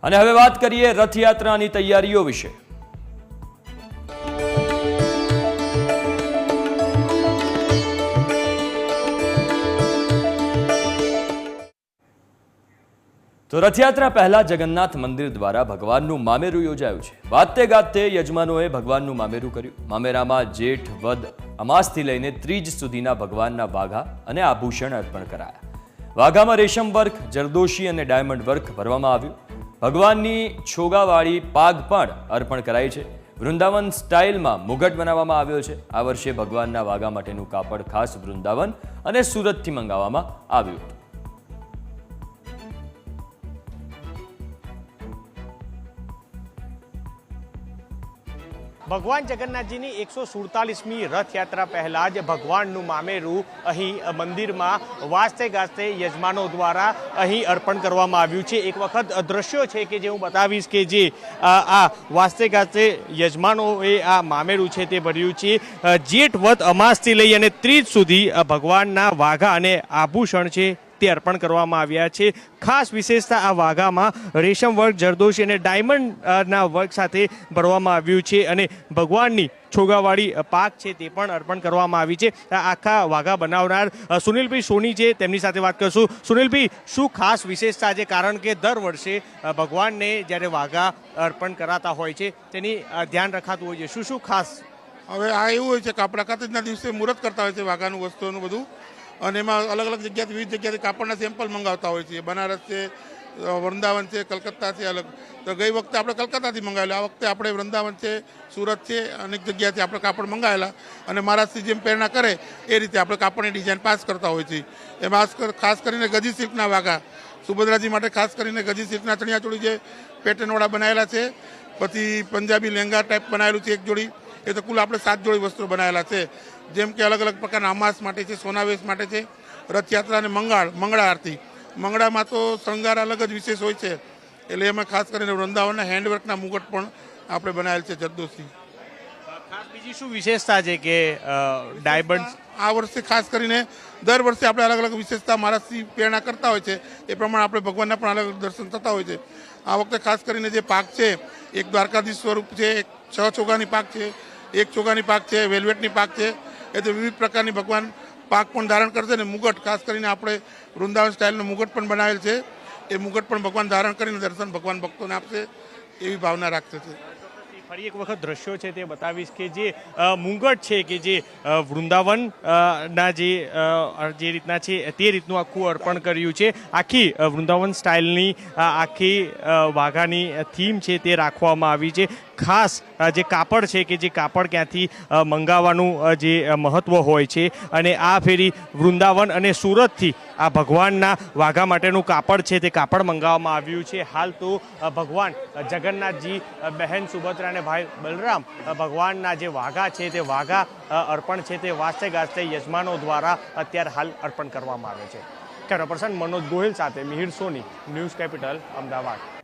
અને હવે વાત કરીએ રથયાત્રાની તૈયારીઓ વિશે। તો રથયાત્રા પહેલા જગન્નાથ મંદિર દ્વારા ભગવાનનું મામેરું યોજાયું છે। વાતે ગાતે યજમાનોએ ભગવાનનું મામેરું કર્યું। મામેરામાં જેઠ વદ અમાસથી લઈને ત્રીજ સુધીના ભગવાનના વાઘા અને આભૂષણ અર્પણ કરાયા। વાઘામાં રેશમ વર્ક, જરદોશી અને ડાયમંડ વર્ક ભરવામાં આવ્યું। ભગવાનની છોગાવાળી પાગ પણ અર્પણ કરાઈ છે। વૃંદાવન સ્ટાઇલમાં મુગટ બનાવવામાં આવ્યો છે। આ વર્ષે ભગવાનના વાઘા માટેનું કાપડ ખાસ વૃંદાવન અને સુરતથી મંગાવવામાં આવ્યું હતું। ભગવાન જગન્નાથજીની 147મી રથયાત્રા પહેલાં જ ભગવાનનું મામેરું અહીં મંદિરમાં વાજતે ગાજતે યજમાનો દ્વારા અહીં અર્પણ કરવામાં આવ્યું છે। એક વખત દ્રશ્યો છે કે જે હું બતાવીશ કે જે આ વાજતે ગાજતે યજમાનોએ આ મામેરું છે તે ભર્યું છે। જેઠ વદ અમાસથી લઈ અને ત્રીજ સુધી ભગવાનના વાઘા અને આભૂષણ છે તે અર્પણ કરવામાં આવ્યા છે। ખાસ વિશેષતા આ વાઘામાં રેશમ વર્ક, જરદોશી અને ડાયમંડના વર્ક સાથે ભરવામાં આવ્યું છે અને ભગવાનની છોગાવાળી પાક છે તે પણ અર્પણ કરવામાં આવી છે। આખા વાઘા બનાવનાર સુનિલભાઈ સોની છે, તેમની સાથે વાત કરશું। સુનિલભાઈ, શું ખાસ વિશેષતા છે? કારણ કે દર વર્ષે ભગવાનને જ્યારે વાઘા અર્પણ કરાતા હોય છે તેની ધ્યાન રખાતું હોય છે, શું શું ખાસ? હવે આ એવું હોય છે કે આપણા કાતજના દિવસે મુહૂર્ત કરતા હોય છે વાઘાનું વસ્તુઓનું બધું, અને એમાં અલગ અલગ જગ્યાથી વિવિધ જગ્યાથી કાપડના સેમ્પલ મંગાવતા હોય છે। બનારસ છે, વૃંદાવન છે, કલકત્તા છે અલગ। તો ગઈ વખતે આપણે કલકત્તાથી મંગાવેલા, આ વખતે આપણે વૃંદાવન છે, સુરત છે, અનેક જગ્યાથી આપણે કાપડ મંગાવેલા અને મહારાજથી જેમ પ્રેરણા કરે એ રીતે આપણે કાપડની ડિઝાઇન પાસ કરતા હોય છે। એમાં ખાસ કરીને ગજી સિલ્કના વાઘા સુભદ્રાજી માટે ખાસ કરીને ગજી સિલ્કના ચણિયાચોળી જે પેટર્નવાળા બનાવેલા છે। પછી પંજાબી લહેંગા ટાઈપ બનાવેલું છે 1 જોડી। એ તો કુલ આપણે 7 જોડી વસ્ત્રો બનાવેલા છે, જેમ કે અલગ અલગ પ્રકારના અમાસ માટે છે, સોનાવેશ માટે છે, રથયાત્રા અને મંગળા આરતી। મંગળામાં તો શણગાર અલગ જ વિશેષ હોય છે, એટલે એમાં ખાસ કરીને વૃંદાવનના હેન્ડવર્કના મુગટ પણ આપણે બનાવેલ છે જરદોશી। ખાસ બીજી શું વિશેષતા છે કે ડાયમંડ આ વર્ષે ખાસ કરીને દર વર્ષે આપણે અલગ અલગ વિશેષતા મહારાજથી પ્રેરણા કરતા હોય છે, એ પ્રમાણે આપણે ભગવાનના પણ અલગ દર્શન થતા હોય છે। આ વખતે ખાસ કરીને જે પાક છે એક દ્વારકાધીશ સ્વરૂપ છે, એક 6 ચોગાની પાક છે, 1 ચોગાની પાક છે, વેલ્વેટની પાક છે, એ તો વિવિધ પ્રકારની ભગવાન પાક પણ ધારણ કરશે। ને મુગટ ખાસ કરીને આપણે વૃંદાવન સ્ટાઇલનો મુગટ પણ બનાવેલ છે, એ મુગટ પણ ભગવાન ધારણ કરીને દર્શન ભગવાન ભક્તોને આપશે એવી ભાવના રાખશે છે। ફરી એક વખત દ્રશ્યો છે તે બતાવીશ કે જે મુંગટ છે કે જે વૃંદાવન ના જે રીતના છે તે રીતનું આખું અર્પણ કર્યું છે। આખી વૃંદાવન સ્ટાઇલની આખી વાઘાની થીમ છે તે રાખવામાં આવી છે। ખાસ જે કાપડ છે કે જે કાપડ ક્યાંથી મંગાવવાનું જે મહત્વ હોય છે, અને આ ફેરી વૃંદાવન અને સુરતથી આ ભગવાનના વાઘા માટેનું કાપડ છે તે કાપડ મંગાવવામાં આવ્યું છે। હાલ તો ભગવાન જગન્નાથજી, બહેન સુભદ્રા અને ભાઈ બલરામ ભગવાનના જે વાઘા છે તે વાઘા અર્પણ છે તે વાજતે ગાજતે યજમાનો દ્વારા અત્યારે હાલ અર્પણ કરવામાં આવે છે। કેમેરા પર્સન મનોજ ગોહિલ સાથે મિહિર સોની, ન્યૂઝ કેપિટલ, અમદાવાદ।